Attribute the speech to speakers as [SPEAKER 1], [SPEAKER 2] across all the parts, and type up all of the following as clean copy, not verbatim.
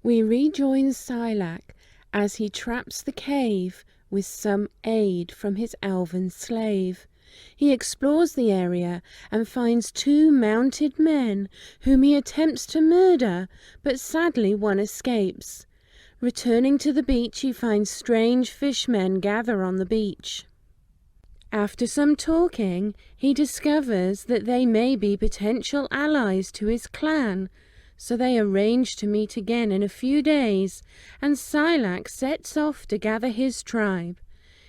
[SPEAKER 1] We rejoin Silak as he traps the cave with some aid from his elven slave. He explores the area and finds two mounted men whom he attempts to murder, but sadly one escapes. Returning to the beach, he finds strange fishmen gather on the beach. After some talking, he discovers that they may be potential allies to his clan, so they arrange to meet again in a few days, and Silak sets off to gather his tribe.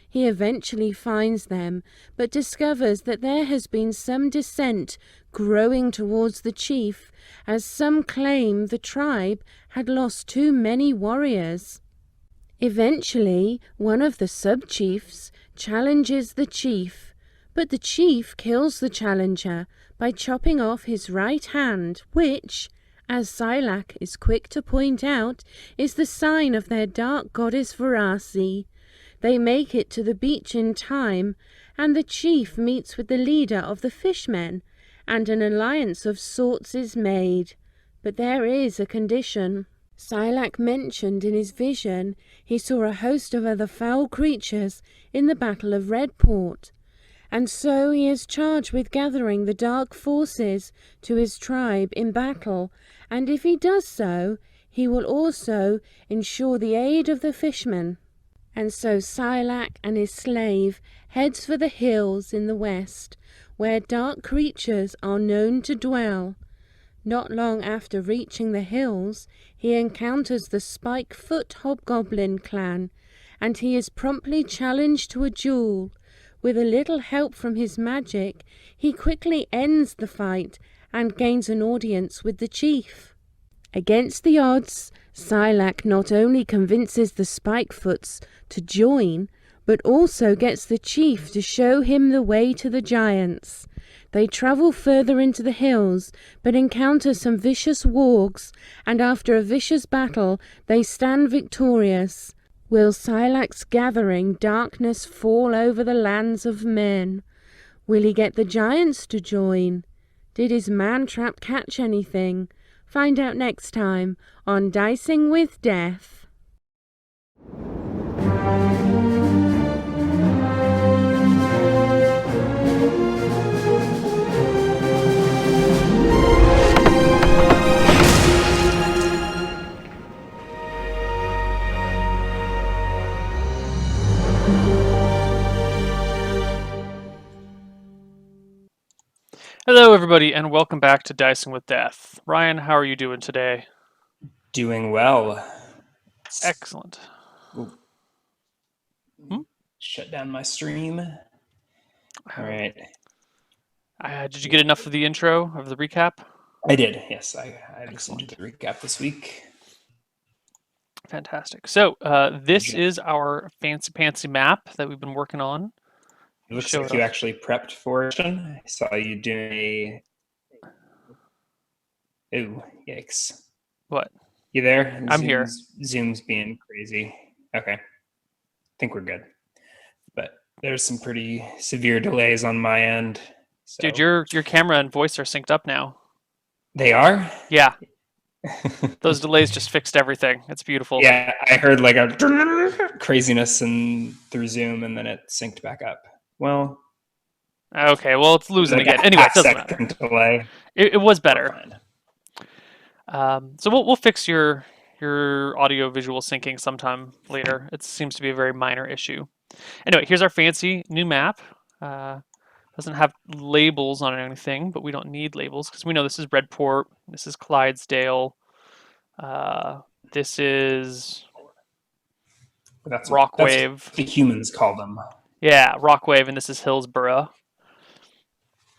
[SPEAKER 1] He eventually finds them, but discovers that there has been some dissent growing towards the chief, as some claim the tribe had lost too many warriors. Eventually, one of the sub-chiefs challenges the chief, but the chief kills the challenger by chopping off his right hand, which, as Silak is quick to point out, is the sign of their dark goddess Varasi. They make it to the beach in time, and the chief meets with the leader of the fishmen, and an alliance of sorts is made. But there is a condition. Silak mentioned in his vision he saw a host of other foul creatures in the Battle of Redport, and so he is charged with gathering the dark forces to his tribe in battle, and if he does so, he will also ensure the aid of the fishmen. And so Silak and his slave heads for the hills in the west, where dark creatures are known to dwell. Not long after reaching the hills, he encounters the Spikefoot Hobgoblin clan, and he is promptly challenged to a duel. With a little help from his magic, he quickly ends the fight and gains an audience with the chief. Against the odds, Silak not only convinces the Spikefoots to join, but also gets the chief to show him the way to the giants. They travel further into the hills, but encounter some vicious wargs, and after a vicious battle, they stand victorious. Will Silak's gathering darkness fall over the lands of men? Will he get the giants to join? Did his man-trap catch anything? Find out next time on Dicing with Death.
[SPEAKER 2] Hello, everybody, and welcome back to Dicing with Death. Ryan, how are you doing today?
[SPEAKER 3] Doing well.
[SPEAKER 2] Excellent.
[SPEAKER 3] Shut down my stream. All right.
[SPEAKER 2] Did you get enough of the intro, of the recap?
[SPEAKER 3] I did, yes. I listened to the recap this week.
[SPEAKER 2] Fantastic. So, this is our fancy map that we've been working on.
[SPEAKER 3] It looks like you actually prepped for it. I saw you doing a... Ooh, yikes.
[SPEAKER 2] What?
[SPEAKER 3] You there?
[SPEAKER 2] I'm here.
[SPEAKER 3] Zoom's being crazy. Okay. I think we're good. But there's some pretty severe delays on my end. So.
[SPEAKER 2] Dude, your camera and voice are synced up now.
[SPEAKER 3] They are?
[SPEAKER 2] Yeah. Those delays just fixed everything. It's beautiful.
[SPEAKER 3] Yeah, I heard like a craziness through Zoom, and then it synced back up. Well,
[SPEAKER 2] okay. Well, it's losing again. Anyway, it doesn't matter.
[SPEAKER 3] Delay.
[SPEAKER 2] It was better. So we'll fix your audio visual syncing sometime later. It seems to be a very minor issue. Anyway, here's our fancy new map. Doesn't have labels on anything, but we don't need labels because we know this is Redport, this is Clydesdale, this is Rockwave.
[SPEAKER 3] That's what the humans call them.
[SPEAKER 2] Yeah, Rockwave, and this is Hillsborough.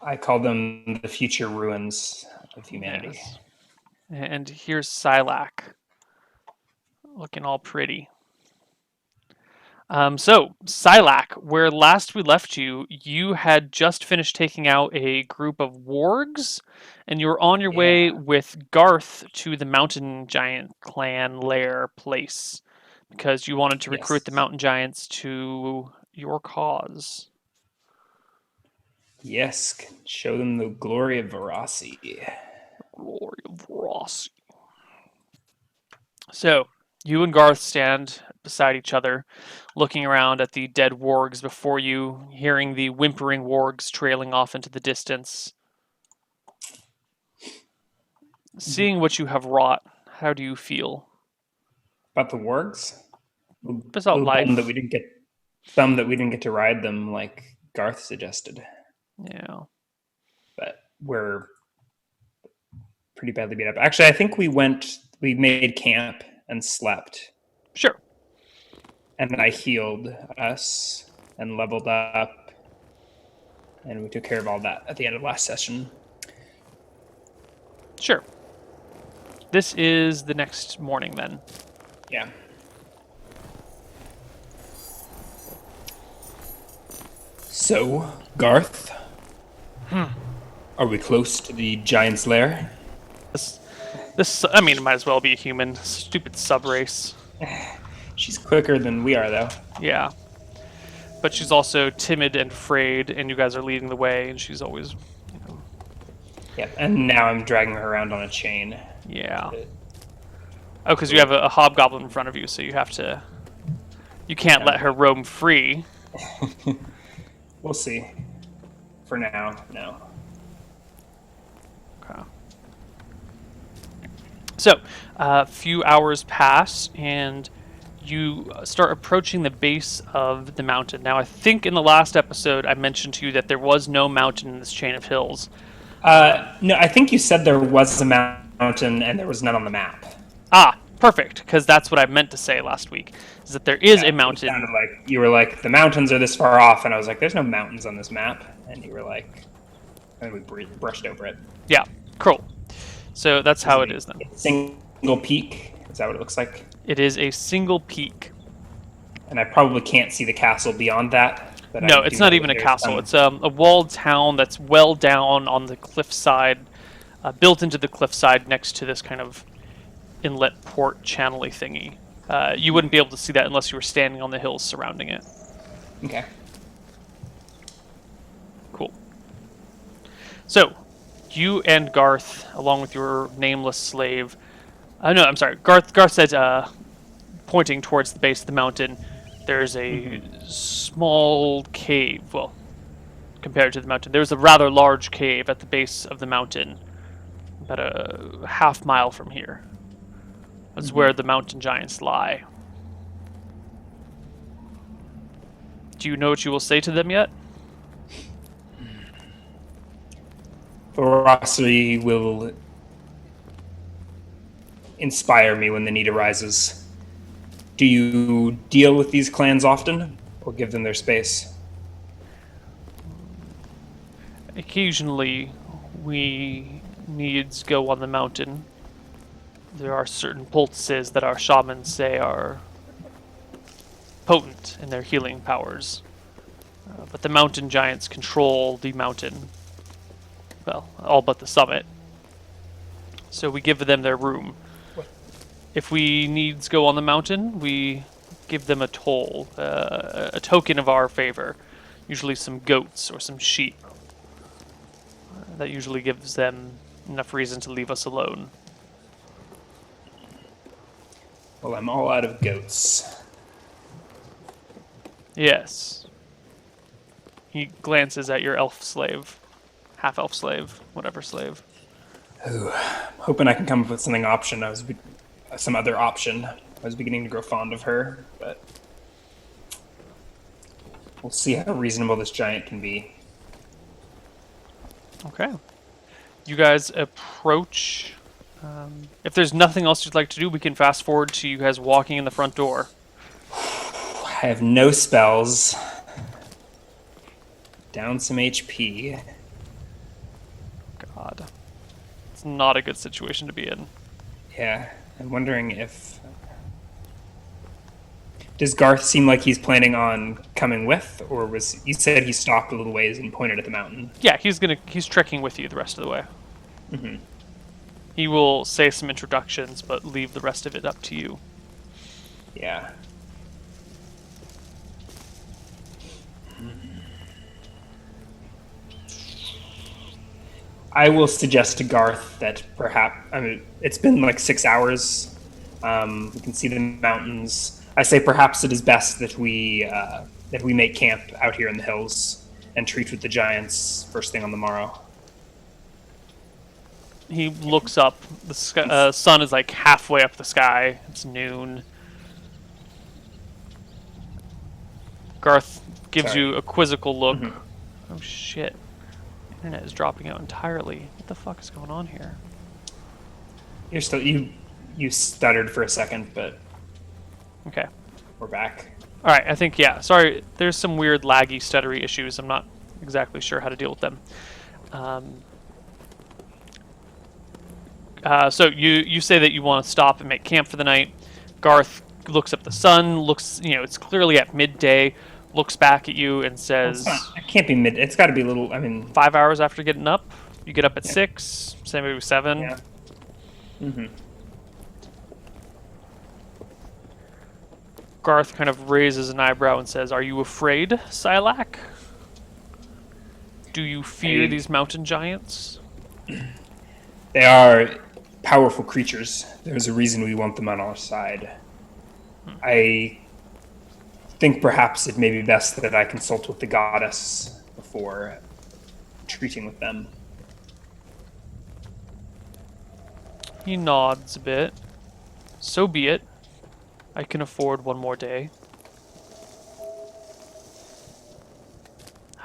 [SPEAKER 3] I call them the future ruins of humanity.
[SPEAKER 2] Yes. And here's Silak, looking all pretty. So, Silak, where last we left you, you had just finished taking out a group of wargs, and you were on your way with Garth to the Mountain Giant clan lair place, because you wanted to recruit the Mountain Giants to your cause.
[SPEAKER 3] Yes, show them the glory of Varasi.
[SPEAKER 2] Glory of Varasi. So, you and Garth stand beside each other, looking around at the dead wargs before you, hearing the whimpering wargs trailing off into the distance. Seeing what you have wrought, how do you feel?
[SPEAKER 3] About the wargs? A
[SPEAKER 2] About
[SPEAKER 3] little bummed that
[SPEAKER 2] life.
[SPEAKER 3] we didn't get to ride them like Garth suggested.
[SPEAKER 2] Yeah.
[SPEAKER 3] But we're pretty badly beat up. Actually, I think we made camp and slept,
[SPEAKER 2] Sure.
[SPEAKER 3] and then I healed us and leveled up, and we took care of all that at the end of last session.
[SPEAKER 2] Sure. This is the next morning then.
[SPEAKER 3] Yeah. So, Garth, are we close to the giant's lair?
[SPEAKER 2] This, I mean, it might as well be a human. Stupid sub race.
[SPEAKER 3] She's quicker than we are, though.
[SPEAKER 2] Yeah. But she's also timid and afraid, and you guys are leading the way, and she's always,
[SPEAKER 3] Yep. And now I'm dragging her around on a chain.
[SPEAKER 2] yeah. Oh, because you have a hobgoblin in front of you, so you have to. You can't let her roam free.
[SPEAKER 3] We'll see. For now, no.
[SPEAKER 2] Okay. So, a few hours pass, and you start approaching the base of the mountain. Now, I think in the last episode I mentioned to you that there was no mountain in this chain of hills.
[SPEAKER 3] No, I think you said there was a mountain and there was none on the map.
[SPEAKER 2] Ah, perfect, because that's what I meant to say last week, is that there is a
[SPEAKER 3] It
[SPEAKER 2] mountain.
[SPEAKER 3] sounded like you were like, the mountains are this far off, and I was like, there's no mountains on this map. And you were like, and we brushed over it.
[SPEAKER 2] Yeah, cool. So that's how it is then.
[SPEAKER 3] Single peak. Is that what it looks like?
[SPEAKER 2] It is a single peak.
[SPEAKER 3] And I probably can't see the castle beyond that. But
[SPEAKER 2] No,
[SPEAKER 3] I
[SPEAKER 2] it's
[SPEAKER 3] do
[SPEAKER 2] not
[SPEAKER 3] know
[SPEAKER 2] even a
[SPEAKER 3] there's
[SPEAKER 2] castle.
[SPEAKER 3] some-
[SPEAKER 2] It's a walled town that's well down on the cliffside, built into the cliffside next to this kind of inlet port channel-y thingy. You wouldn't be able to see that unless you were standing on the hills surrounding it.
[SPEAKER 3] Okay.
[SPEAKER 2] Cool. So, you and Garth, along with your nameless slave... no, I'm sorry. Garth said, pointing towards the base of the mountain, there's a small cave. Well, compared to the mountain, there's a rather large cave at the base of the mountain, about a half-mile from here. That's where the mountain giants lie. Do you know what you will say to them yet?
[SPEAKER 3] Ferocity will inspire me when the need arises. Do you deal with these clans often, or give them their space?
[SPEAKER 2] Occasionally, we needs go on the mountain. There are certain poultices that our shamans say are potent in their healing powers. But the mountain giants control the mountain. Well, all but the summit. So we give them their room. If we needs go on the mountain, we give them a toll, a token of our favor. Usually some goats or some sheep. That usually gives them enough reason to leave us alone.
[SPEAKER 3] Well, I'm all out of goats.
[SPEAKER 2] Yes. He glances at your elf slave. Half-elf slave. Whatever slave.
[SPEAKER 3] Hoping I can come up with some other option. I was beginning to grow fond of her, but we'll see how reasonable this giant can be.
[SPEAKER 2] Okay. You guys approach. If there's nothing else you'd like to do, we can fast forward to you guys walking in the front door.
[SPEAKER 3] I have no spells. Down some HP.
[SPEAKER 2] God. It's not a good situation to be in.
[SPEAKER 3] Yeah, I'm wondering if... Does Garth seem like he's planning on coming with, or was you said he stopped a little ways and pointed at the mountain?
[SPEAKER 2] Yeah, he's trekking with you the rest of the way. He will say some introductions, but leave the rest of it up to you.
[SPEAKER 3] Yeah. I will suggest to Garth that perhaps, I mean, it's been like 6 hours We can see the mountains. I say perhaps it is best that we make camp out here in the hills and treat with the giants first thing on the morrow.
[SPEAKER 2] He looks up. The sun is like halfway up the sky. It's noon. Garth gives you a quizzical look. Mm-hmm. Oh shit. The internet is dropping out entirely. What the fuck is going on here?
[SPEAKER 3] You're still you stuttered for a second, but
[SPEAKER 2] okay.
[SPEAKER 3] We're back.
[SPEAKER 2] Alright, I think sorry, there's some weird laggy stuttery issues. I'm not exactly sure how to deal with them. So you say that you want to stop and make camp for the night. Garth looks up the sun, looks, it's clearly at midday, looks back at you and says...
[SPEAKER 3] it can't be mid, it's got to be a little,
[SPEAKER 2] 5 hours after getting up? You get up at 6, say maybe 7?
[SPEAKER 3] Yeah. Mm-hmm.
[SPEAKER 2] Garth kind of raises an eyebrow and says, "Are you afraid, Silak? Do you fear these mountain giants?"
[SPEAKER 3] They are powerful creatures. There's a reason we want them on our side. I think perhaps it may be best that I consult with the goddess before treating with them.
[SPEAKER 2] He nods a bit. So be it. I can afford one more day.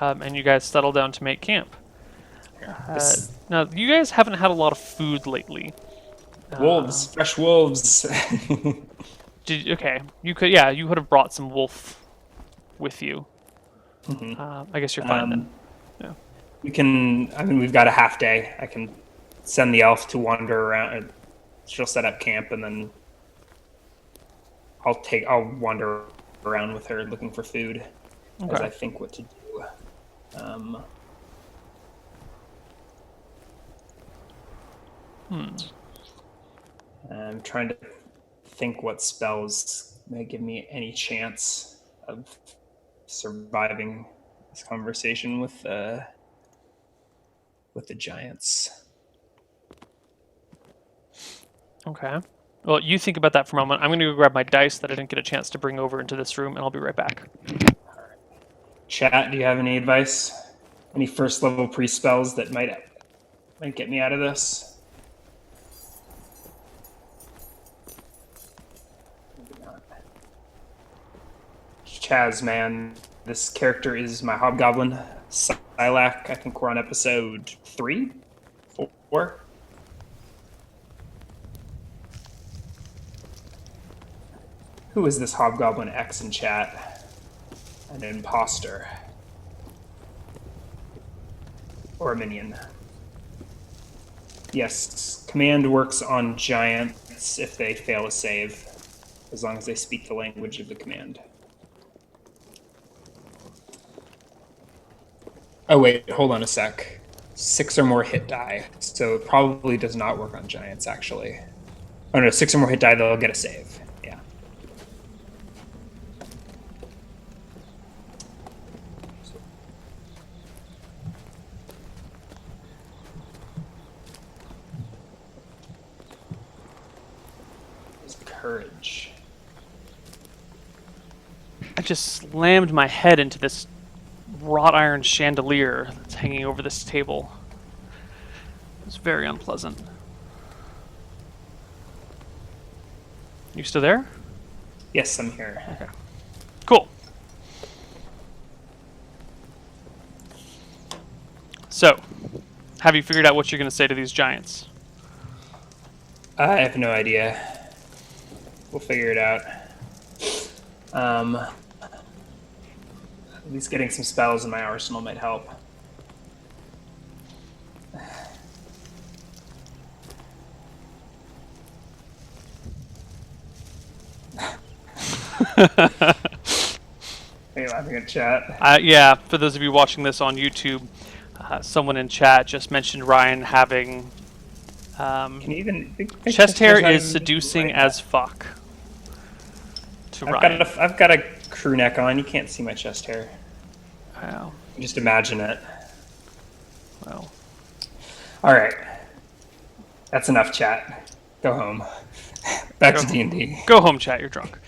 [SPEAKER 2] And you guys settle down to make camp. Now, you guys haven't had a lot of food lately.
[SPEAKER 3] Wolves, fresh wolves.
[SPEAKER 2] Okay, you could have brought some wolf with you.
[SPEAKER 3] Mm-hmm.
[SPEAKER 2] I guess you're fine then. Yeah.
[SPEAKER 3] We can. We've got a half day. I can send the elf to wander around. She'll set up camp, and then I'll wander around with her looking for food as I think what to do. I'm trying to think what spells may give me any chance of surviving this conversation with the giants.
[SPEAKER 2] Okay. Well, you think about that for a moment. I'm going to go grab my dice that I didn't get a chance to bring over into this room, and I'll be right back.
[SPEAKER 3] Chat, do you have any advice? Any first level pre-spells that might get me out of this? Chaz, man, this character is my hobgoblin, Silak. I think we're on episode 3? 4? Who is this hobgoblin X in chat? An imposter. Or a minion. Yes, command works on giants if they fail a save, as long as they speak the language of the command. Oh wait, hold on a sec. 6 or more hit die, so it probably does not work on giants, actually. Oh no, 6 or more hit die, they'll get a save. Yeah. Courage.
[SPEAKER 2] I just slammed my head into this wrought iron chandelier that's hanging over this table. It's very unpleasant. You still there?
[SPEAKER 3] Yes, I'm here.
[SPEAKER 2] Okay. Cool. So, have you figured out what you're going to say to these giants?
[SPEAKER 3] I have no idea. We'll figure it out. At least getting some spells in my arsenal might help. Are you laughing at chat?
[SPEAKER 2] Yeah, for those of you watching this on YouTube, someone in chat just mentioned Ryan having...
[SPEAKER 3] Can you even...
[SPEAKER 2] chest hair is seducing as fuck to Ryan.
[SPEAKER 3] I've got a crew neck on. You can't see my chest hair.
[SPEAKER 2] Wow.
[SPEAKER 3] Just imagine it.
[SPEAKER 2] Well.
[SPEAKER 3] All right. That's enough chat. Go home. Back to D&D.
[SPEAKER 2] Go home, chat. You're drunk.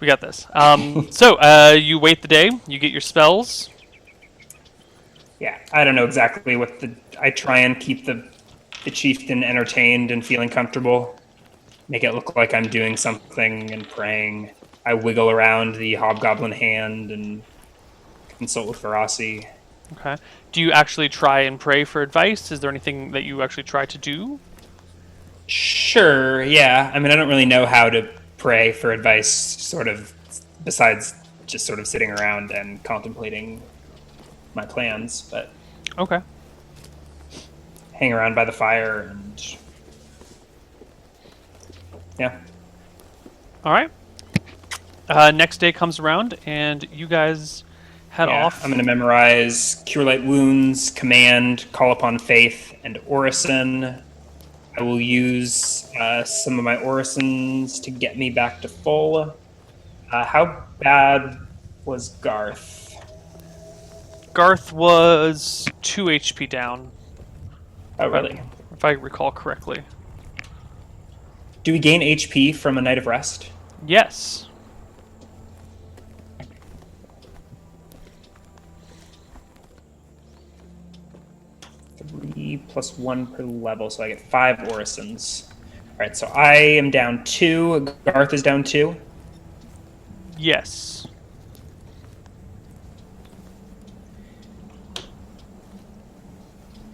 [SPEAKER 2] We got this. So you wait the day. You get your spells.
[SPEAKER 3] Yeah, I don't know exactly what I try and keep the chieftain entertained and feeling comfortable. Make it look like I'm doing something and praying. I wiggle around the hobgoblin hand and consult with Verasi.
[SPEAKER 2] Okay. Do you actually try and pray for advice? Is there anything that you actually try to do?
[SPEAKER 3] Sure, yeah. I mean, I don't really know how to pray for advice, sort of, besides just sort of sitting around and contemplating my plans, but
[SPEAKER 2] Okay.
[SPEAKER 3] hang around by the fire and yeah.
[SPEAKER 2] All right. Next day comes around, and you guys head off.
[SPEAKER 3] I'm going to memorize Cure Light Wounds, Command, Call Upon Faith, and Orison. I will use some of my Orisons to get me back to full. How bad was Garth?
[SPEAKER 2] Garth was 2 HP down.
[SPEAKER 3] Oh, really?
[SPEAKER 2] If I recall correctly.
[SPEAKER 3] Do we gain HP from a Night of Rest?
[SPEAKER 2] Yes.
[SPEAKER 3] Three plus 1 per level, so I get 5 Orisons. All right, so I am down 2. Garth is down 2.
[SPEAKER 2] Yes.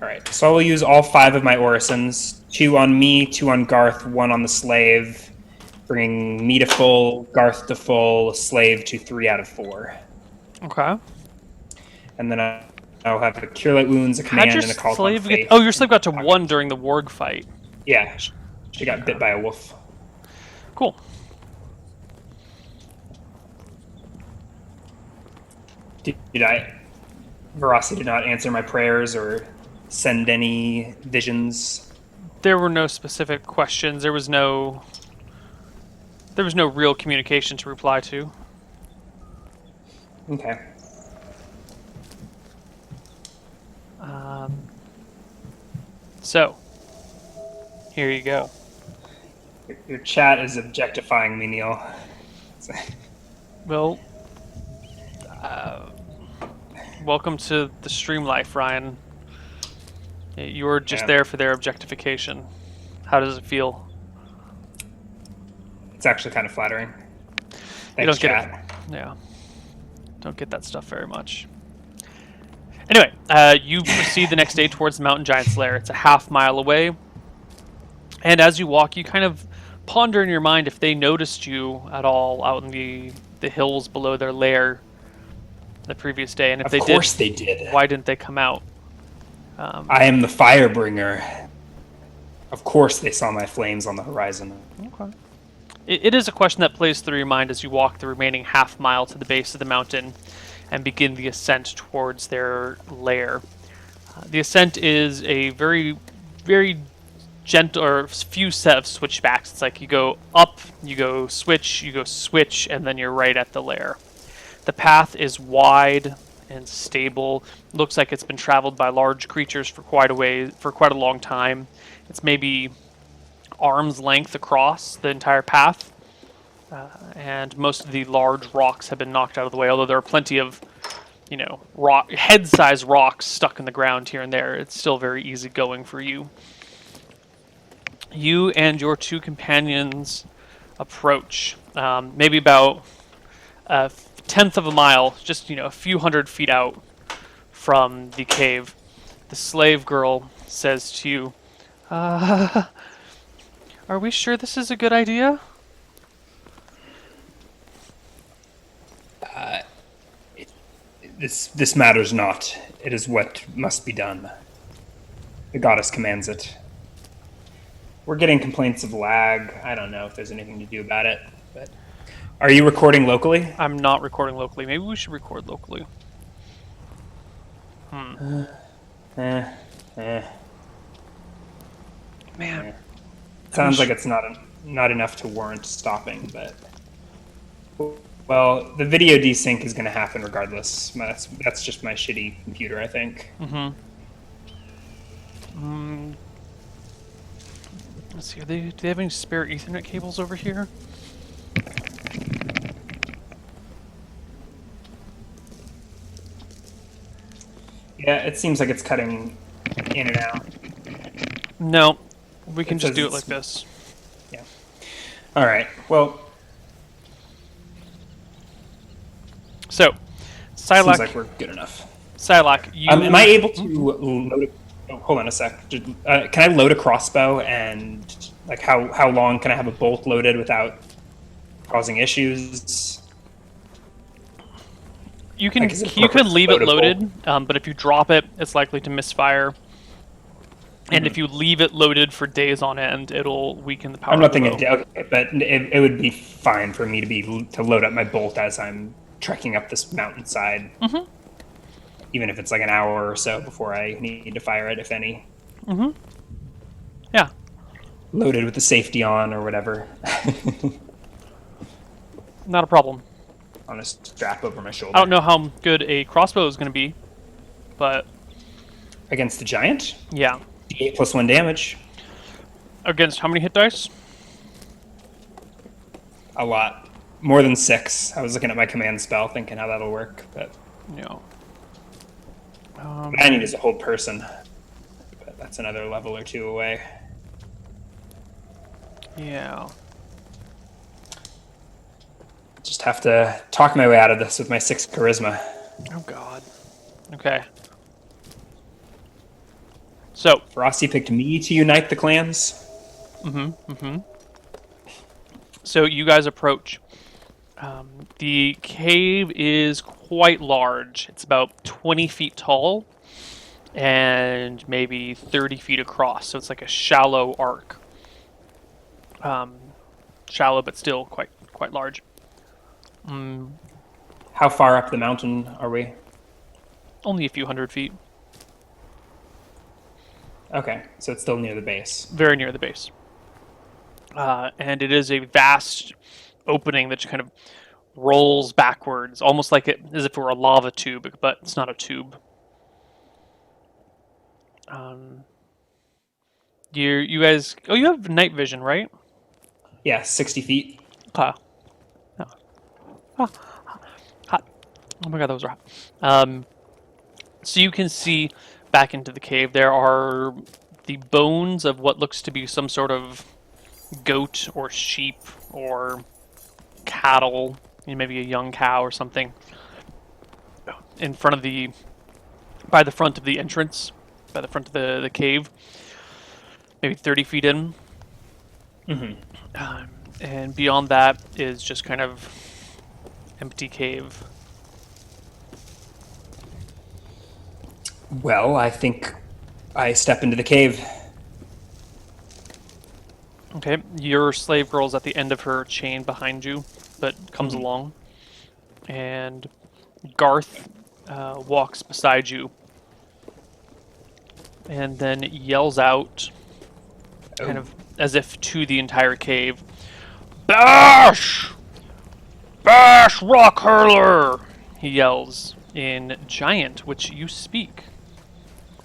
[SPEAKER 3] All right, so I will use all 5 of my Orisons. 2 on me, 2 on Garth, 1 on the slave. Bringing me to full, Garth to full, slave to 3 out of 4.
[SPEAKER 2] Okay.
[SPEAKER 3] And then I'll have a Cure Light Wounds, a Command, and a Call Upon Faith.
[SPEAKER 2] Oh, your slave got to 1 during the warg fight.
[SPEAKER 3] Yeah, she got bit by a wolf.
[SPEAKER 2] Cool.
[SPEAKER 3] Did Verasi did not answer my prayers or send any visions?
[SPEAKER 2] There were no specific questions. There was no real communication to reply to.
[SPEAKER 3] Okay.
[SPEAKER 2] So, here you go.
[SPEAKER 3] Your chat is objectifying me, Neil.
[SPEAKER 2] Well, welcome to the stream life, Ryan. You were just there for their objectification. How does it feel?
[SPEAKER 3] It's actually kind of flattering. Thanks,
[SPEAKER 2] You don't
[SPEAKER 3] chat.
[SPEAKER 2] Yeah. Don't get that stuff very much. Anyway, you proceed the next day towards the Mountain Giant's lair. It's a half-mile away. And as you walk, you kind of ponder in your mind if they noticed you at all out in the hills below their lair the previous day. And if
[SPEAKER 3] Of course they did.
[SPEAKER 2] Why didn't they come out?
[SPEAKER 3] I am the Firebringer. Of course they saw my flames on the horizon.
[SPEAKER 2] Okay. It is a question that plays through your mind as you walk the remaining half-mile to the base of the mountain and begin the ascent towards their lair. The ascent is a very, very gentle, or few set of switchbacks. It's like you go up, you go switch, and then you're right at the lair. The path is wide and stable. Looks like it's been traveled by large creatures for quite a long time. It's maybe arm's length across the entire path. And most of the large rocks have been knocked out of the way, although there are plenty of, head-sized rocks stuck in the ground here and there. It's still very easy going for you. You and your 2 companions approach, maybe about a 1/10 of a mile, just, a few hundred feet out from the cave. The slave girl says to you, are we sure this is a good idea?
[SPEAKER 3] This matters not. It is what must be done. The goddess commands it. We're getting complaints of lag. I don't know if there's anything to do about it. But are you recording locally?
[SPEAKER 2] I'm not recording locally. Maybe we should record locally.
[SPEAKER 3] Man.
[SPEAKER 2] wish-
[SPEAKER 3] Sounds like it's not enough to warrant stopping, but well, the video desync is going to happen regardless. That's just my shitty computer, I think.
[SPEAKER 2] Let's see. Do they have any spare Ethernet cables over here?
[SPEAKER 3] Yeah, it seems like it's cutting in and out.
[SPEAKER 2] No. We can
[SPEAKER 3] It
[SPEAKER 2] just
[SPEAKER 3] says
[SPEAKER 2] do it
[SPEAKER 3] it's-
[SPEAKER 2] like this.
[SPEAKER 3] Yeah. All right. Well,
[SPEAKER 2] So,
[SPEAKER 3] seems
[SPEAKER 2] Silac,
[SPEAKER 3] like we're good enough.
[SPEAKER 2] Silac, you.
[SPEAKER 3] Am I able to load? Oh, hold on a sec. Can I load a crossbow, and like how long can I have a bolt loaded without causing issues?
[SPEAKER 2] You can
[SPEAKER 3] Like, is it
[SPEAKER 2] you can
[SPEAKER 3] appropriate to
[SPEAKER 2] leave it
[SPEAKER 3] load a
[SPEAKER 2] loaded, but if you drop it, it's likely to misfire. And
[SPEAKER 3] Mhm.
[SPEAKER 2] if you leave it loaded for days on end, it'll weaken the power
[SPEAKER 3] I'm
[SPEAKER 2] of
[SPEAKER 3] not
[SPEAKER 2] the
[SPEAKER 3] thinking,
[SPEAKER 2] bow.
[SPEAKER 3] okay, but it would be fine for me to load up my bolt as I'm trekking up this mountainside, even if it's like an hour or so before I need to fire it, if any.
[SPEAKER 2] Yeah.
[SPEAKER 3] Loaded with the safety on or whatever,
[SPEAKER 2] Not a problem.
[SPEAKER 3] on a strap over my shoulder.
[SPEAKER 2] I don't know how good a crossbow is going to be, but
[SPEAKER 3] Against the giant,
[SPEAKER 2] yeah.
[SPEAKER 3] D8 plus 1 damage.
[SPEAKER 2] Against how many hit dice?
[SPEAKER 3] A lot. More than 6. I was looking at my command spell, thinking how that'll work, but
[SPEAKER 2] No.
[SPEAKER 3] what I need is a whole person. But that's another level or two away.
[SPEAKER 2] Yeah.
[SPEAKER 3] Just have to talk my way out of this with my 6 charisma.
[SPEAKER 2] Oh God. Okay. So.
[SPEAKER 3] Frosty picked me to unite the clans.
[SPEAKER 2] So you guys approach. The cave is quite large. It's about 20 feet tall and maybe 30 feet across. So it's like a shallow arc. Shallow, but still quite large.
[SPEAKER 3] How far up the mountain are we?
[SPEAKER 2] Only a few hundred feet.
[SPEAKER 3] Okay, so it's still near the base.
[SPEAKER 2] Very near the base. And it is a vast opening that kind of rolls backwards, almost like as if it were a lava tube, but it's not a tube. You guys. Oh, you have night vision, right?
[SPEAKER 3] Yeah, 60 feet.
[SPEAKER 2] Hot. Oh my God, that was hot. So you can see back into the cave. There are the bones of what looks to be some sort of goat or sheep or cattle, maybe a young cow or something, by the front of the entrance, by the front of the cave, maybe 30 feet in. And beyond that is just kind of empty cave.
[SPEAKER 3] Well, I think I step into the cave.
[SPEAKER 2] Okay, your slave girl's at the end of her chain behind you, but comes along. And Garth walks beside you and then yells out, kind of as if to the entire cave, "Bash! Bash, rock hurler!" He yells in Giant, which you speak.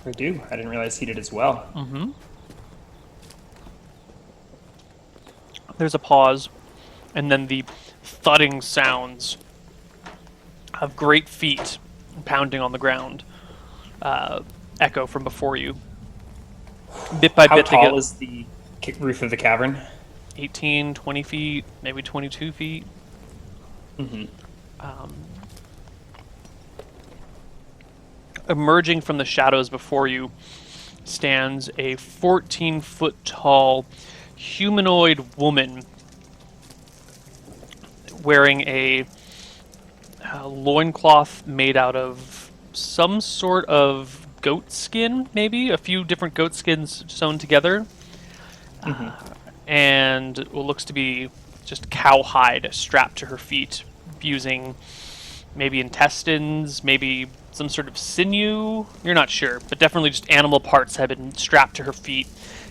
[SPEAKER 3] I do. I didn't realize he did as well.
[SPEAKER 2] There's a pause, and then the thudding sounds of great feet pounding on the ground echo from before you. Bit by
[SPEAKER 3] How
[SPEAKER 2] bit,
[SPEAKER 3] tall
[SPEAKER 2] they get
[SPEAKER 3] is the roof of the cavern?
[SPEAKER 2] 18, 20 feet, maybe 22 feet. Emerging from the shadows before you stands a 14-foot tall humanoid woman wearing a loincloth made out of some sort of goat skin, maybe? A few different goat skins sewn together. And what looks to be just cowhide strapped to her feet using maybe intestines, maybe some sort of sinew. You're not sure, but definitely just animal parts have been strapped to her feet,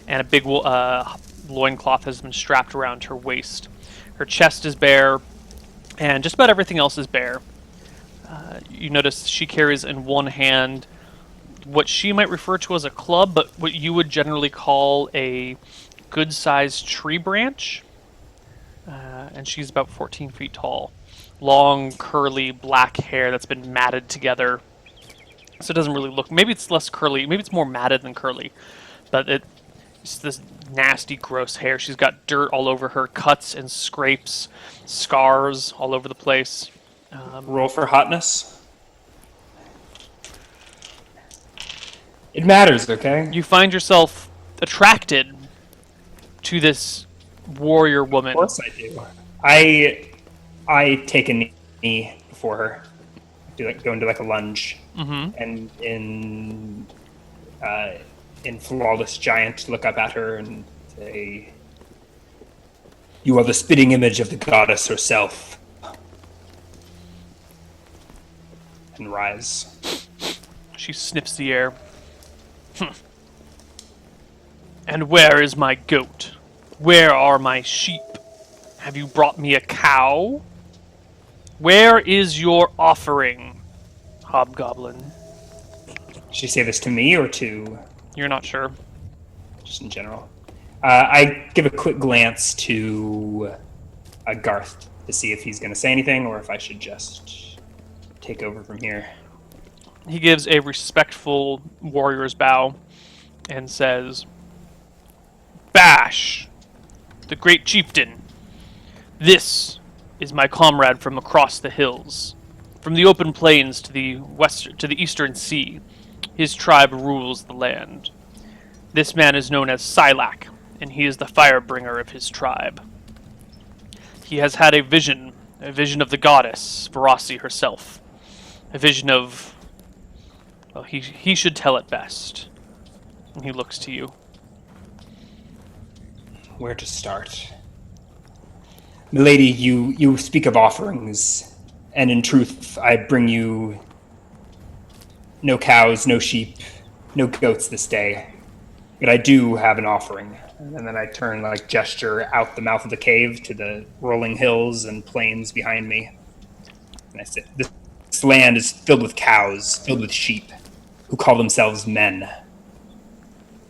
[SPEAKER 2] and a big loincloth has been strapped around her waist. Her chest is bare, and just about everything else is bare. You notice she carries in one hand what she might refer to as a club, but what you would generally call a good-sized tree branch, and she's about 14 feet tall. Long, curly, black hair that's been matted together. So it doesn't really look... Maybe it's less curly. Maybe it's more matted than curly. But it's this nasty, gross hair. She's got dirt all over her, cuts and scrapes, scars all over the place.
[SPEAKER 3] Roll for hotness. It matters, okay?
[SPEAKER 2] You find yourself attracted to this warrior woman.
[SPEAKER 3] Of course I do. I take a knee before her. Go into like a lunge, and in flawless giant, look up at her and say, "You are the spitting image of the goddess herself." And rise.
[SPEAKER 2] She sniffs the air. And where is my goat? Where are my sheep? Have you brought me a cow? Where is your offering, hobgoblin?
[SPEAKER 3] Did she say this to me or to...
[SPEAKER 2] You're not sure.
[SPEAKER 3] Just in general? I give a quick glance to Garth to see if he's going to say anything or if I should just take over from here.
[SPEAKER 2] He gives a respectful warrior's bow and says, Bash, the great chieftain, this is my comrade from across the hills, from the open plains to the eastern sea. His tribe rules the land. This man is known as Silak, and he is the firebringer of his tribe. He has had a vision of the goddess, Varasi herself, a vision of... Well, he should tell it best. And he looks to you.
[SPEAKER 3] Where to start? Milady, you speak of offerings, and in truth, I bring you no cows, no sheep, no goats this day. But I do have an offering. And then I turn, gesture out the mouth of the cave to the rolling hills and plains behind me. And I say, this land is filled with cows, filled with sheep, who call themselves men.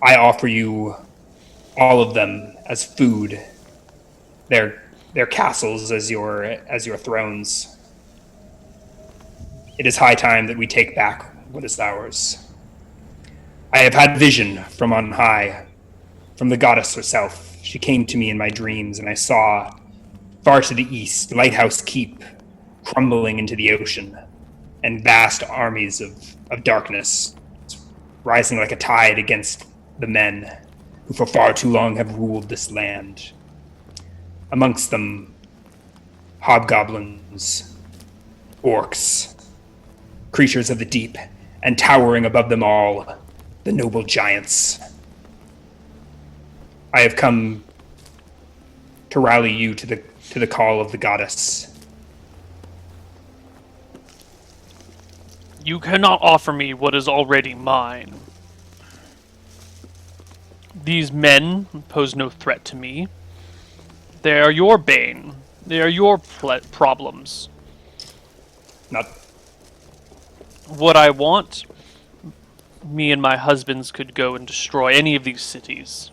[SPEAKER 3] I offer you all of them as food, their castles as your thrones. It is high time that we take back what is ours. I have had vision from on high, from the goddess herself. She came to me in my dreams, and I saw, far to the east, Lighthouse Keep crumbling into the ocean, and vast armies of darkness rising like a tide against the men who for far too long have ruled this land. Amongst them, hobgoblins, orcs, creatures of the deep, and towering above them all, the noble giants. I have come to rally you to the call of the goddess.
[SPEAKER 2] You cannot offer me what is already mine. These men pose no threat to me. They are your bane. They are your problems.
[SPEAKER 3] Not
[SPEAKER 2] What I want, me and my husbands could go and destroy any of these cities.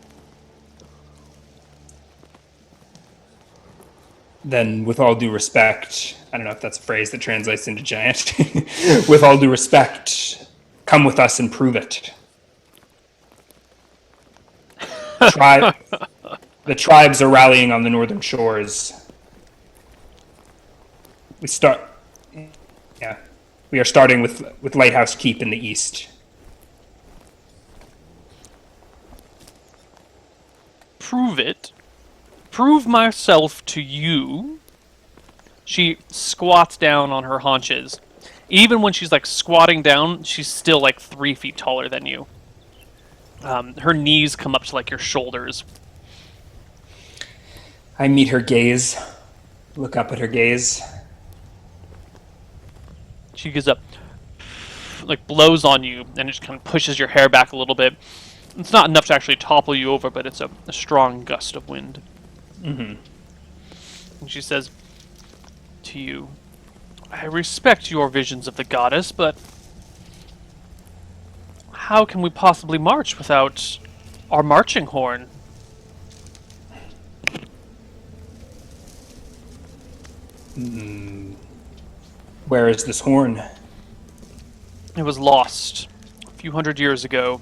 [SPEAKER 3] then, with all due respect, I don't know if that's a phrase that translates into giant. With all due respect, come with us and prove it. The tribes are rallying on the northern shores. We are starting with Lighthouse Keep in the east.
[SPEAKER 2] Prove it. Prove myself to you. She squats down on her haunches. Even when she's squatting down, she's still 3 feet taller than you. Her knees come up to your shoulders.
[SPEAKER 3] I meet her gaze, look up at her gaze.
[SPEAKER 2] She gives up, blows on you, and it just kind of pushes your hair back a little bit. It's not enough to actually topple you over, but it's a strong gust of wind.
[SPEAKER 3] Mm-hmm.
[SPEAKER 2] And she says to you, I respect your visions of the goddess, but how can we possibly march without our marching horn?
[SPEAKER 3] Where is this horn?
[SPEAKER 2] It was lost a few hundred years ago.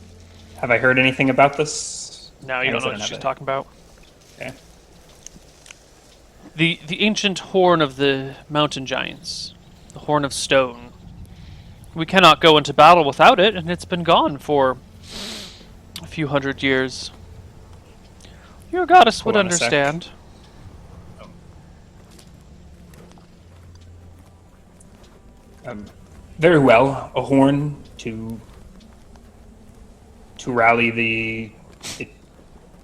[SPEAKER 3] Have I heard anything about this?
[SPEAKER 2] Now you
[SPEAKER 3] I
[SPEAKER 2] don't
[SPEAKER 3] guess
[SPEAKER 2] know
[SPEAKER 3] I
[SPEAKER 2] what
[SPEAKER 3] don't
[SPEAKER 2] she's
[SPEAKER 3] have it.
[SPEAKER 2] talking about.
[SPEAKER 3] Okay.
[SPEAKER 2] The ancient horn of the mountain giants. The horn of stone. We cannot go into battle without it, and it's been gone for a few hundred years. Your goddess would
[SPEAKER 3] Hold on a sec.
[SPEAKER 2] understand.
[SPEAKER 3] Very well. A horn to rally the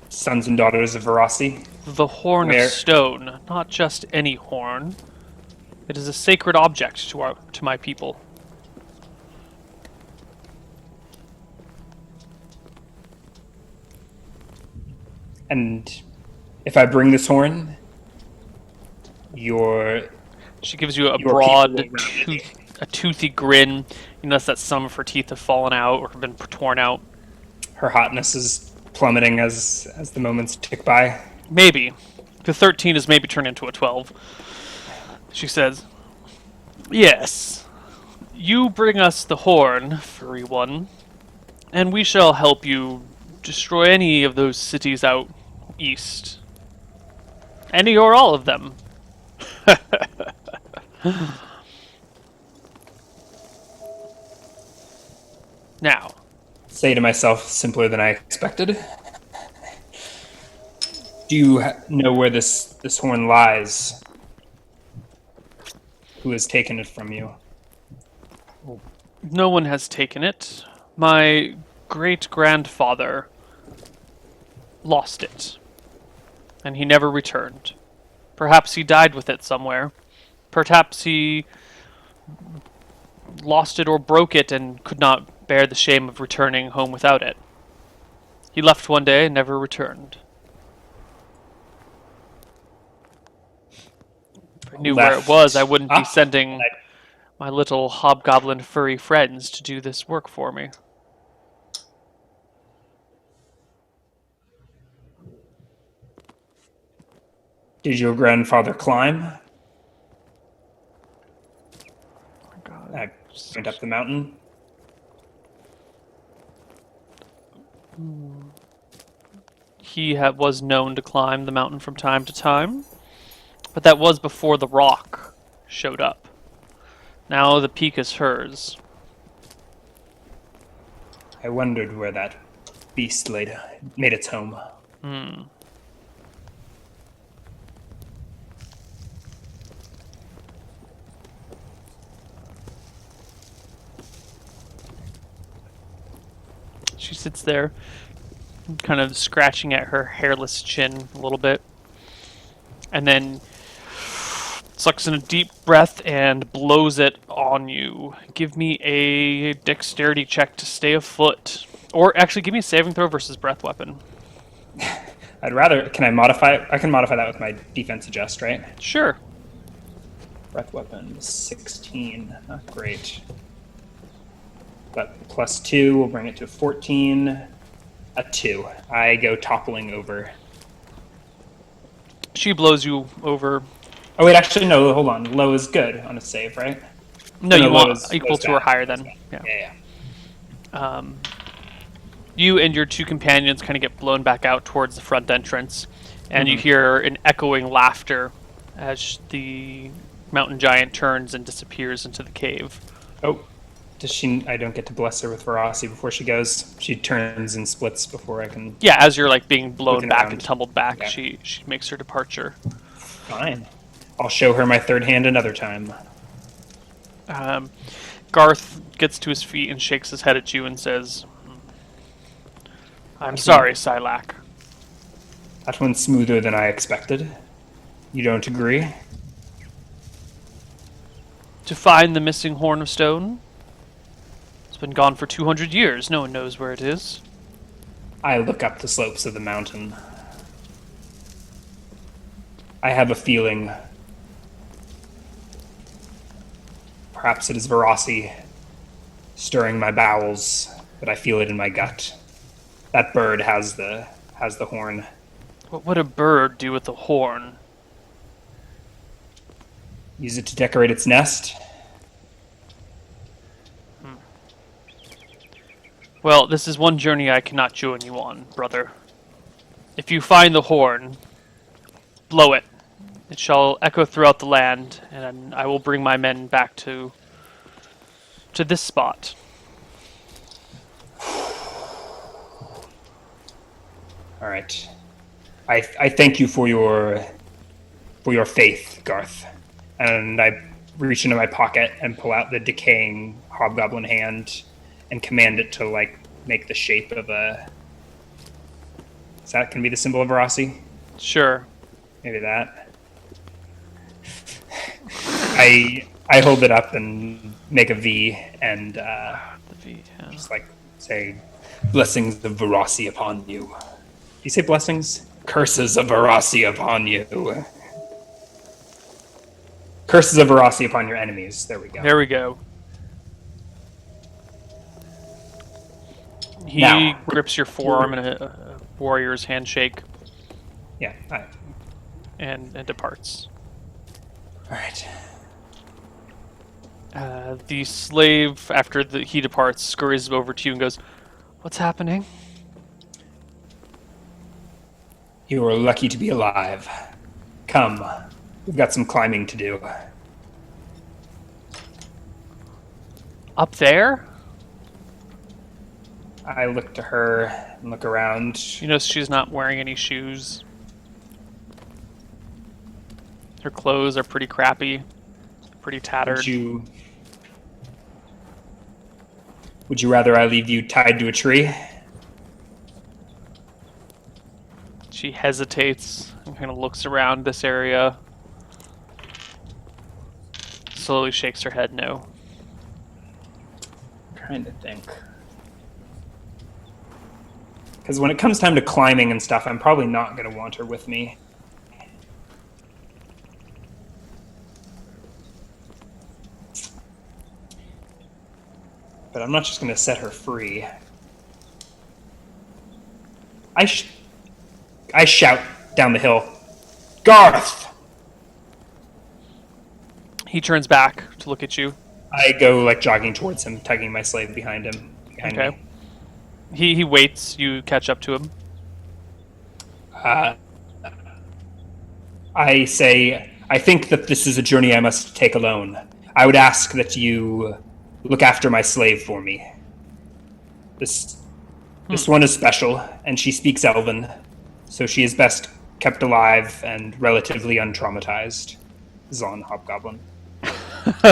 [SPEAKER 3] sons and daughters of Verasi.
[SPEAKER 2] The horn
[SPEAKER 3] Where-
[SPEAKER 2] of stone, not just any horn. It is a sacred object to my people.
[SPEAKER 3] And if I bring this horn, your
[SPEAKER 2] She gives you a
[SPEAKER 3] Your
[SPEAKER 2] broad,
[SPEAKER 3] people will rally.
[SPEAKER 2] a toothy grin. You notice that some of her teeth have fallen out or have been torn out.
[SPEAKER 3] her hotness is plummeting as the moments tick by.
[SPEAKER 2] Maybe. The 13 has maybe turned into a 12. She says, "Yes, you bring us the horn, furry one, and we shall help you destroy any of those cities out east. Any or all of them." Now,
[SPEAKER 3] Say to myself, simpler than I expected. Do you know where this horn lies? Who has taken it from you?
[SPEAKER 2] no one has taken it. My great-grandfather lost it, and he never returned. Perhaps he died with it somewhere. Perhaps he lost it or broke it and could not bear the shame of returning home without it. He left one day and never returned. If I knew where it was, I wouldn't be sending my little hobgoblin furry friends to do this work for me.
[SPEAKER 3] Did your grandfather climb? I went up the mountain.
[SPEAKER 2] He was known to climb the mountain from time to time, but that was before the rock showed up. Now the peak is hers.
[SPEAKER 3] I wondered where that beast made its home.
[SPEAKER 2] She sits there, kind of scratching at her hairless chin a little bit, and then sucks in a deep breath and blows it on you. Give me a dexterity check to stay afoot. Or actually, give me a saving throw versus breath weapon.
[SPEAKER 3] I'd rather. Can I modify it? I can modify that with my defense adjust, right?
[SPEAKER 2] Sure.
[SPEAKER 3] Breath weapon 16. Not great. But +2 will bring it to 14. A 2. I go toppling over.
[SPEAKER 2] She blows you over.
[SPEAKER 3] Oh wait, actually no. Hold on. Low is good on a save, right?
[SPEAKER 2] No, you
[SPEAKER 3] low
[SPEAKER 2] want
[SPEAKER 3] is-
[SPEAKER 2] equal
[SPEAKER 3] low's
[SPEAKER 2] to or
[SPEAKER 3] bad.
[SPEAKER 2] higher than. Yeah.
[SPEAKER 3] Yeah.
[SPEAKER 2] You and your two companions kind of get blown back out towards the front entrance, and you hear an echoing laughter as the mountain giant turns and disappears into the cave.
[SPEAKER 3] Oh, does she? I don't get to bless her with Verasi before she goes. She turns and splits before I can.
[SPEAKER 2] Yeah, as you're like being blown
[SPEAKER 3] Looking
[SPEAKER 2] back
[SPEAKER 3] around.
[SPEAKER 2] and tumbled back,
[SPEAKER 3] Yeah.
[SPEAKER 2] she makes her departure.
[SPEAKER 3] Fine. I'll show her my third hand another time.
[SPEAKER 2] Garth gets to his feet and shakes his head at you and says, "I'm sorry, Silac.
[SPEAKER 3] That one's smoother than I expected. You don't agree?
[SPEAKER 2] To find the missing horn of stone? It's been gone for 200 years. No one knows where it is."
[SPEAKER 3] I look up the slopes of the mountain. I have a feeling. Perhaps it is Verasi stirring my bowels, but I feel it in my gut. That bird has the horn.
[SPEAKER 2] What would a bird do with a horn?
[SPEAKER 3] Use it to decorate its nest.
[SPEAKER 2] Well, this is one journey I cannot join you on, brother. If you find the horn, blow it. It shall echo throughout the land, and I will bring my men back to this spot.
[SPEAKER 3] All right. I thank you for your faith, Garth. And I reach into my pocket and pull out the decaying hobgoblin hand and command it to like make the shape of a. Is that can be the symbol of Verasi?
[SPEAKER 2] Sure.
[SPEAKER 3] Maybe that. I hold it up and make a V and
[SPEAKER 2] The V, yeah.
[SPEAKER 3] just like say, "Blessings of Verasi upon you." Do you say blessings? Curses of Verasi upon you. Curses of Verasi upon your enemies. There we go.
[SPEAKER 2] There we go. He
[SPEAKER 3] Now,
[SPEAKER 2] grips your forearm in a warrior's handshake
[SPEAKER 3] yeah.
[SPEAKER 2] and departs.
[SPEAKER 3] All right.
[SPEAKER 2] The slave, after he departs, scurries over to you and goes, "What's happening?"
[SPEAKER 3] You are lucky to be alive. Come. We've got some climbing to do.
[SPEAKER 2] Up there?
[SPEAKER 3] I look to her and look around.
[SPEAKER 2] You notice she's not wearing any shoes. Her clothes are pretty crappy, pretty tattered.
[SPEAKER 3] Would you rather I leave you tied to a tree?
[SPEAKER 2] She hesitates and kind of looks around this area. Slowly shakes her head no.
[SPEAKER 3] Trying to think. Because when it comes time to climbing and stuff, I'm probably not going to want her with me. But I'm not just going to set her free. I shout down the hill, "Garth!"
[SPEAKER 2] He turns back to look at you.
[SPEAKER 3] I go like jogging towards him, tugging my slave behind
[SPEAKER 2] Okay.
[SPEAKER 3] me.
[SPEAKER 2] He waits. You catch up to him.
[SPEAKER 3] I say, "I think that this is a journey I must take alone. I would ask that you look after my slave for me. This one is special, and she speaks Elven, so she is best kept alive and relatively untraumatized." Zon Hobgoblin.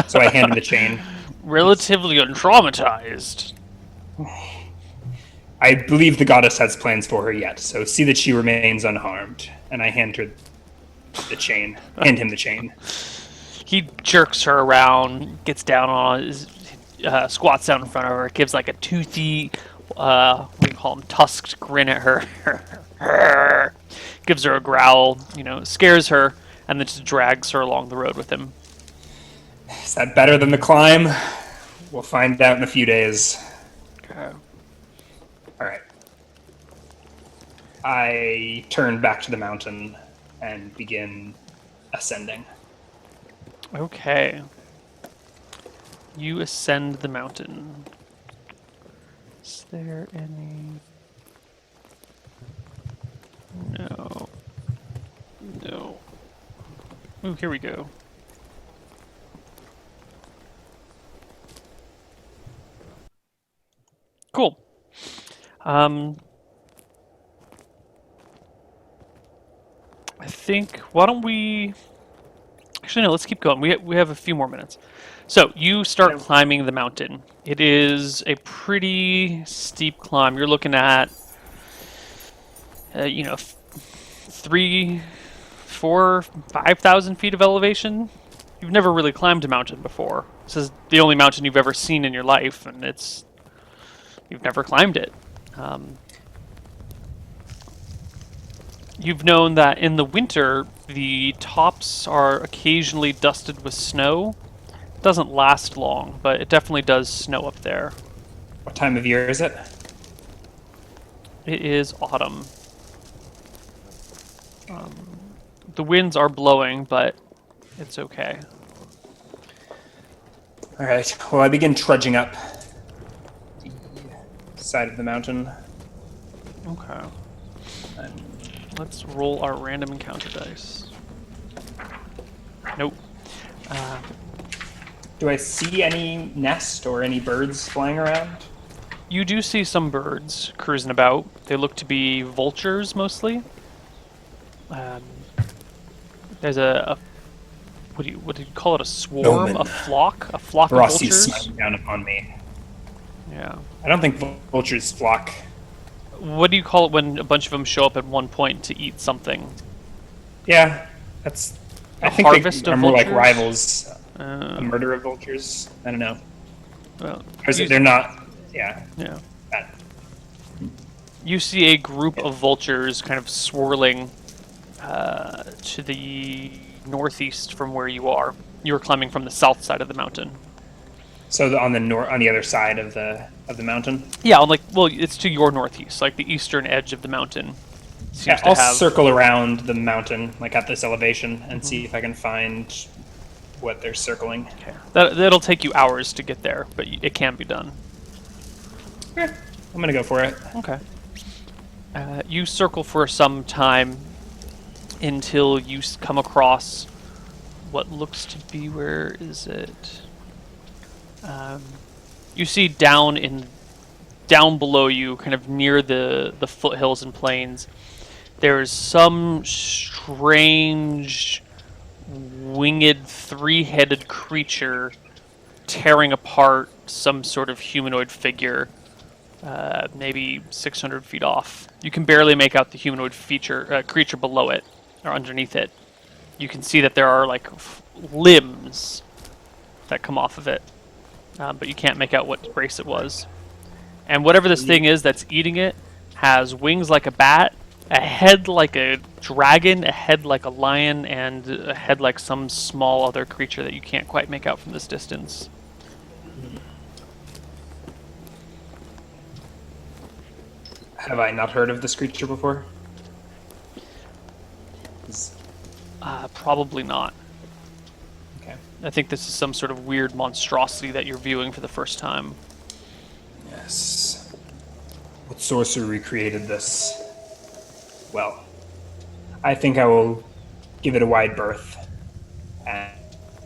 [SPEAKER 3] So I hand him the chain.
[SPEAKER 2] Relatively untraumatized.
[SPEAKER 3] I believe the goddess has plans for her yet, so see that she remains unharmed. And I hand her the chain. Hand him the chain.
[SPEAKER 2] He jerks her around, gets down on his, squats down in front of her, gives like a toothy, what do you call him, tusked grin at her. Gives her a growl, scares her, and then just drags her along the road with him.
[SPEAKER 3] Is that better than the climb? We'll find out in a few days.
[SPEAKER 2] Okay.
[SPEAKER 3] All right. I turn back to the mountain and begin ascending.
[SPEAKER 2] Okay. You ascend the mountain. Is there any... No. No. Ooh, here we go. Cool. I think, why don't we... Actually, no, let's keep going. We have a few more minutes. So, you start climbing the mountain. It is a pretty steep climb. You're looking at, 3, 4, 5,000 feet of elevation. You've never really climbed a mountain before. This is the only mountain you've ever seen in your life, and you've never climbed it. You've known that in the winter, the tops are occasionally dusted with snow. It doesn't last long, but it definitely does snow up there.
[SPEAKER 3] What time of year is it?
[SPEAKER 2] It is autumn. The winds are blowing, but it's okay.
[SPEAKER 3] All right. Well, I begin trudging up the side of the mountain.
[SPEAKER 2] Okay.
[SPEAKER 3] And
[SPEAKER 2] Let's roll our random encounter dice. Nope.
[SPEAKER 3] do I see any nest or any birds flying around?
[SPEAKER 2] You do see some birds cruising about. They look to be vultures mostly. There's a what do you call it? A swarm,
[SPEAKER 3] Omen.
[SPEAKER 2] a flock of
[SPEAKER 3] Rossi is
[SPEAKER 2] vultures.
[SPEAKER 3] smiling down upon me.
[SPEAKER 2] Yeah.
[SPEAKER 3] I don't think vultures flock.
[SPEAKER 2] What do you call it when a bunch of them show up at one point to eat something?
[SPEAKER 3] Yeah, that's. I
[SPEAKER 2] A
[SPEAKER 3] think
[SPEAKER 2] harvest
[SPEAKER 3] they are
[SPEAKER 2] of
[SPEAKER 3] more like
[SPEAKER 2] vultures?
[SPEAKER 3] rivals. A murder of vultures. I don't know.
[SPEAKER 2] Well,
[SPEAKER 3] They're not. Yeah.
[SPEAKER 2] yeah.
[SPEAKER 3] Bad.
[SPEAKER 2] You see a group of vultures kind of swirling to the northeast from where you are. You were climbing from the south side of the mountain.
[SPEAKER 3] So on the other side of the mountain.
[SPEAKER 2] Yeah, it's to your northeast, like the eastern edge of the mountain.
[SPEAKER 3] Yeah,
[SPEAKER 2] Seems to
[SPEAKER 3] I'll
[SPEAKER 2] have.
[SPEAKER 3] circle around the mountain, like at this elevation, and see if I can find what they're circling.
[SPEAKER 2] Okay. That'll take you hours to get there, but it can be done.
[SPEAKER 3] Yeah, I'm gonna go for it.
[SPEAKER 2] Okay. You circle for some time until you come across what looks to be, where is it? You see down below you, kind of near the foothills and plains, there's some strange winged three-headed creature tearing apart some sort of humanoid figure, maybe 600 feet off. You can barely make out the humanoid creature below it or underneath it. You can see that there are like limbs that come off of it, but you can't make out what race it was. And whatever this thing is that's eating it has wings like a bat, a head like a dragon, a head like a lion, and a head like some small other creature that you can't quite make out from this distance.
[SPEAKER 3] Have I not heard of this creature before?
[SPEAKER 2] Probably not.
[SPEAKER 3] Okay.
[SPEAKER 2] I think this is some sort of weird monstrosity that you're viewing for the first time.
[SPEAKER 3] Yes. What sorcery created this? Well, I think I will give it a wide berth,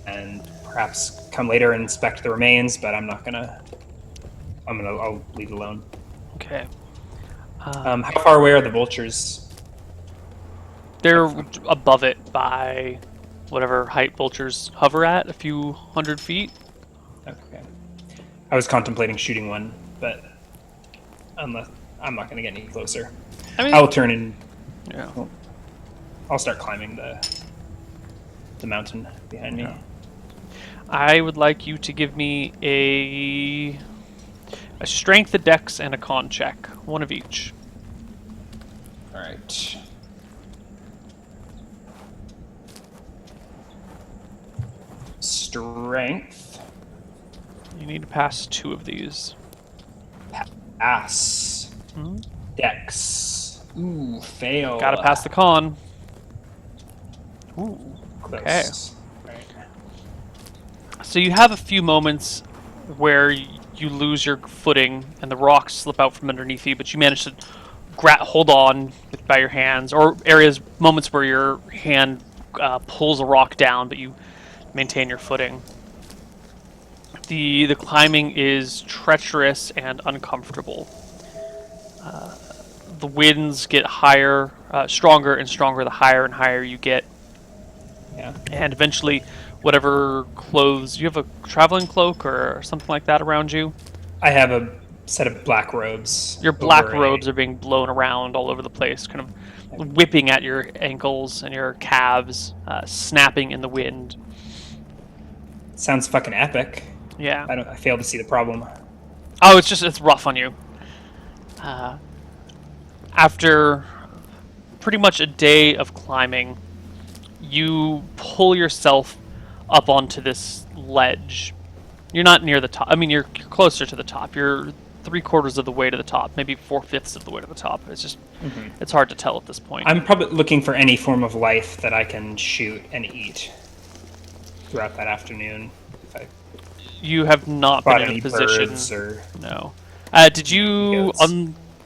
[SPEAKER 3] and perhaps come later and inspect the remains. But I'm not gonna. I'll leave it alone.
[SPEAKER 2] Okay.
[SPEAKER 3] How far away are the vultures?
[SPEAKER 2] They're above it by whatever height vultures hover at, a few 100 feet.
[SPEAKER 3] Okay. I was contemplating shooting one, but unless I'm not gonna get any closer,
[SPEAKER 2] I mean,
[SPEAKER 3] I will turn in.
[SPEAKER 2] yeah.
[SPEAKER 3] I'll start climbing the mountain behind me.
[SPEAKER 2] I would like you to give me a strength, a dex, and a con check. One of each.
[SPEAKER 3] All right. Strength.
[SPEAKER 2] You need to pass 2 of these.
[SPEAKER 3] Pass. Dex. Ooh, fail.
[SPEAKER 2] Gotta pass the con. Ooh.
[SPEAKER 3] Close.
[SPEAKER 2] Okay.
[SPEAKER 3] Right.
[SPEAKER 2] So you have a few moments where you lose your footing and the rocks slip out from underneath you, but you manage to hold on by your hands, or moments where your hand pulls a rock down, but you maintain your footing. The climbing is treacherous and uncomfortable. The winds get higher, stronger and stronger the higher and higher you get.
[SPEAKER 3] Yeah.
[SPEAKER 2] And eventually, whatever clothes... You have a traveling cloak or something like that around you?
[SPEAKER 3] I have a set of black robes.
[SPEAKER 2] Your black robes are being blown around all over the place, kind of whipping at your ankles and your calves, snapping in the wind.
[SPEAKER 3] Sounds fucking epic.
[SPEAKER 2] Yeah.
[SPEAKER 3] I fail to see the problem.
[SPEAKER 2] Oh, it's rough on you. After pretty much a day of climbing, you pull yourself up onto this ledge. You're not near the top. I mean, you're closer to the top. You're 3/4 of the way to the top, maybe 4/5 of the way to the top. It's just, it's hard to tell at this point.
[SPEAKER 3] I'm probably looking for any form of life that I can shoot and eat throughout that afternoon.
[SPEAKER 2] You have not been
[SPEAKER 3] Bought
[SPEAKER 2] in a
[SPEAKER 3] any
[SPEAKER 2] position.
[SPEAKER 3] birds or
[SPEAKER 2] No. Did you
[SPEAKER 3] goats?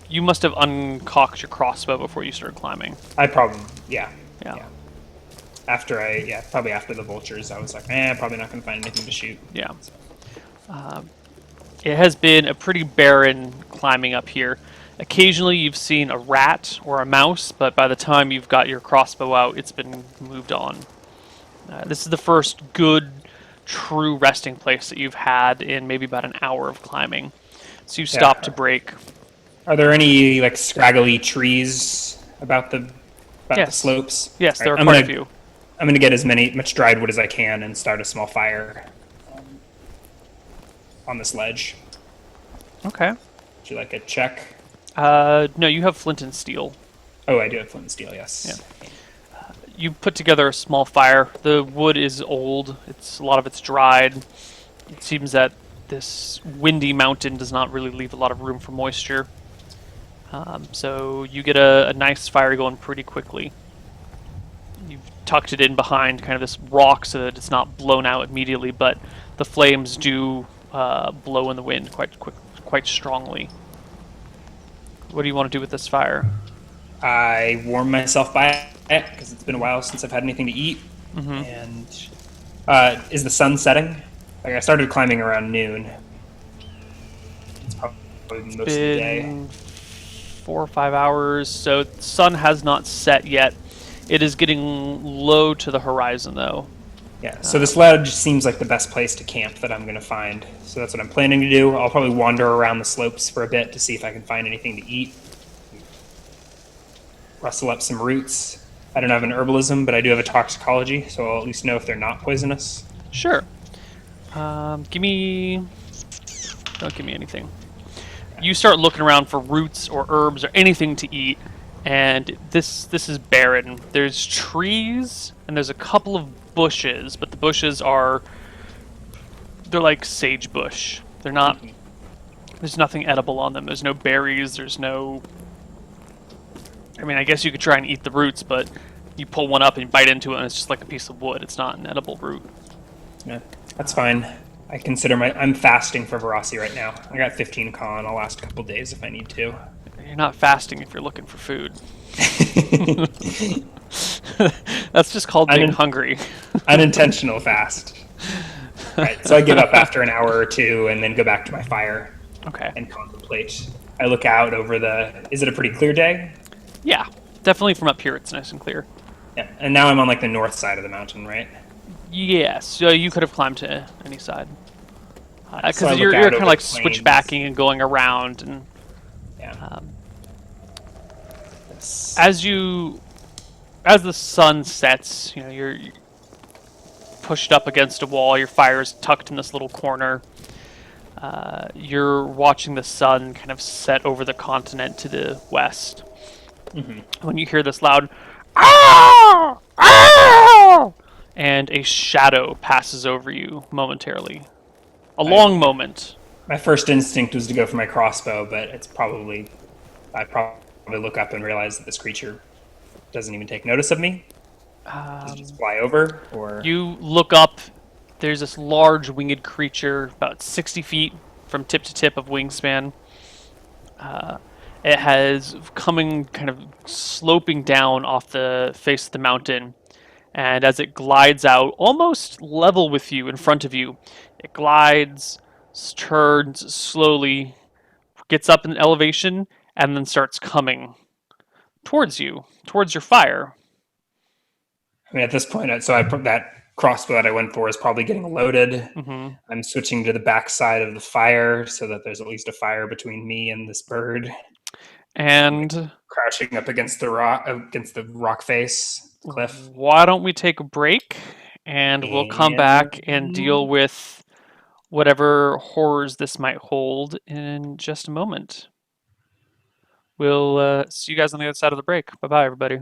[SPEAKER 2] You must have uncocked your crossbow before you started climbing.
[SPEAKER 3] I probably, yeah,
[SPEAKER 2] Yeah.
[SPEAKER 3] yeah. Probably after the vultures, I was like, probably not going to find anything to shoot.
[SPEAKER 2] Yeah.
[SPEAKER 3] So,
[SPEAKER 2] It has been a pretty barren climbing up here. Occasionally you've seen a rat or a mouse, but by the time you've got your crossbow out, it's been moved on. This is the first good, true resting place that you've had in maybe about an hour of climbing. So you stop to
[SPEAKER 3] yeah.
[SPEAKER 2] break.
[SPEAKER 3] Are there any like scraggly trees about the
[SPEAKER 2] Yes.
[SPEAKER 3] slopes?
[SPEAKER 2] Yes,
[SPEAKER 3] All
[SPEAKER 2] there
[SPEAKER 3] right,
[SPEAKER 2] are quite a few.
[SPEAKER 3] I'm gonna get much dried wood as I can and start a small fire on this ledge.
[SPEAKER 2] Okay.
[SPEAKER 3] Would you like a check?
[SPEAKER 2] No, you have flint and steel.
[SPEAKER 3] Oh, I do have flint and steel.
[SPEAKER 2] Yeah.
[SPEAKER 3] Yes.
[SPEAKER 2] You put together a small fire. The wood is old. A lot of it's dried. It seems that this windy mountain does not really leave a lot of room for moisture. So you get a nice fire going pretty quickly. You've tucked it in behind kind of this rock so that it's not blown out immediately, but the flames do blow in the wind quite strongly. What do you want to do with this fire?
[SPEAKER 3] I warm myself by it because it's been a while since I've had anything to eat.
[SPEAKER 2] Mm-hmm.
[SPEAKER 3] And is the sun setting? Like I started climbing around noon. It's probably most of the day.
[SPEAKER 2] Been 4 or 5 hours, so the sun has not set yet. It is getting low to the horizon, though.
[SPEAKER 3] Yeah, so this ledge seems like the best place to camp that I'm going to find. So that's what I'm planning to do. I'll probably wander around the slopes for a bit to see if I can find anything to eat. Rustle up some roots. I don't have an herbalism, but I do have a toxicology, so I'll at least know if they're not poisonous.
[SPEAKER 2] Sure. Give me... Don't give me anything. You start looking around for roots or herbs or anything to eat, and this is barren. There's trees, and there's a couple of bushes, but the bushes they're like sagebush. They're not... There's nothing edible on them. There's no berries, there's no... I mean, I guess you could try and eat the roots, but you pull one up and bite into it, and it's just like a piece of wood. It's not an edible root.
[SPEAKER 3] Yeah, that's fine. I'm fasting for Verasi right now. I got 15 con. I'll last a couple days if I need to.
[SPEAKER 2] You're not fasting if you're looking for food. That's just called being hungry.
[SPEAKER 3] Unintentional fast. Right, so I give up after an hour or two and then go back to my fire.
[SPEAKER 2] Okay.
[SPEAKER 3] And contemplate. I look out over Is it a pretty clear day?
[SPEAKER 2] Yeah, definitely from up here it's nice and clear.
[SPEAKER 3] Yeah, and now I'm on like the north side of the mountain, right?
[SPEAKER 2] Yes, so you could have climbed to any side. Because
[SPEAKER 3] So
[SPEAKER 2] you're kind of like
[SPEAKER 3] plains.
[SPEAKER 2] switchbacking and going around, and
[SPEAKER 3] Yeah.
[SPEAKER 2] as the sun sets, you're pushed up against a wall. Your fire is tucked in this little corner. You're watching the sun kind of set over the continent to the west. When you hear this loud, "Ah! Ah!" and a shadow passes over you momentarily. A long moment.
[SPEAKER 3] My first instinct was to go for my crossbow, but I probably look up and realize that this creature doesn't even take notice of me. Does it just fly over, or
[SPEAKER 2] You look up. There's this large winged creature, about 60 feet from tip to tip of wingspan. It has coming kind of sloping down off the face of the mountain. And as it glides out, almost level with you in front of you, it glides, turns slowly, gets up in elevation, and then starts coming towards you, towards your fire.
[SPEAKER 3] I mean, at this point, so that crossbow that I went for is probably getting loaded.
[SPEAKER 2] Mm-hmm.
[SPEAKER 3] I'm switching to the back side of the fire so that there's at least a fire between me and this bird.
[SPEAKER 2] And
[SPEAKER 3] Crashing up against the rock face, the cliff.
[SPEAKER 2] why don't we take a break, and we'll come back and deal with whatever horrors this might hold in just a moment. We'll see you guys on the other side of the break. Bye-bye, everybody.